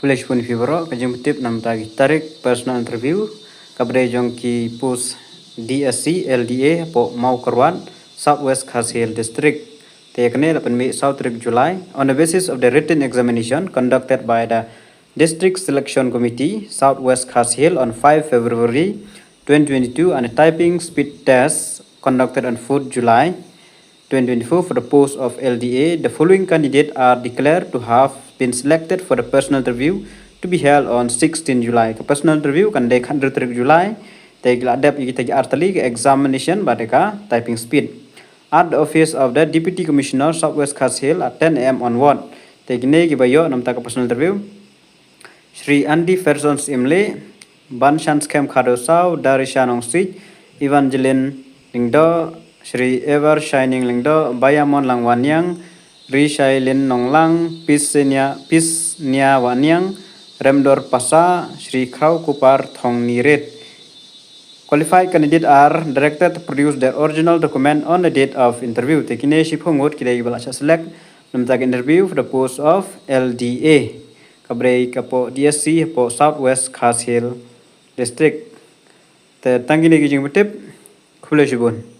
Kulish pun fibro kajim tip nam tagi tarik personal interview kabre jong ki pus DSC LDA po mau kerwan Southwest Khasi district tekne 8 South July on the basis of the written examination conducted by the District Selection Committee Southwest Khasi on 5 February 2022 and a typing speed test conducted on 4 July 2024 for the post of LDA. The following candidates are declared to have been selected for the personal interview to be held on 16 July. The personal interview kan dek 100 July. Tegi adap kita artali examination badeka typing speed. At the office of the Deputy Commissioner Southwest Khasi at 10 AM onward. Tegi ne gibayo nam taka personal interview. Shri Andy Fersons Imle, Banshans Kem Khadosau, Darishanong Sij, Evangeline Lingdo, Shri Ever Shining Lingdo, Bayamon Lang Wanyang, Rishailin Nonglang, Pisnia Wanyang, Remdor Pasa, Shri Krau Kupar Thong Niret. Qualified candidates are directed to produce their original document on the date of interview. Tekine Shiphogut Kidai Balasha select Namtag interview for the post of LDA. Kabre kapo DSC po Southwest Khasi district. Te tangini kijing betip khule shibun.